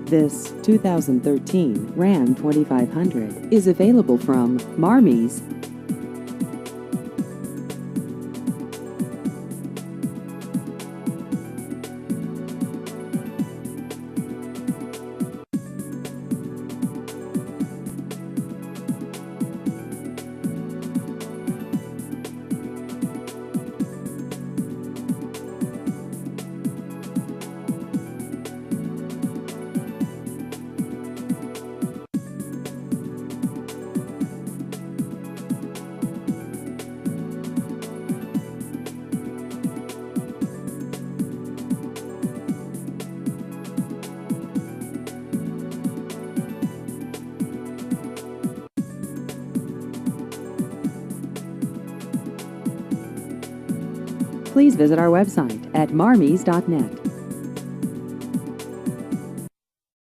This 2013 Ram 2500 is available from Marmies. Please visit our website at marmies.net.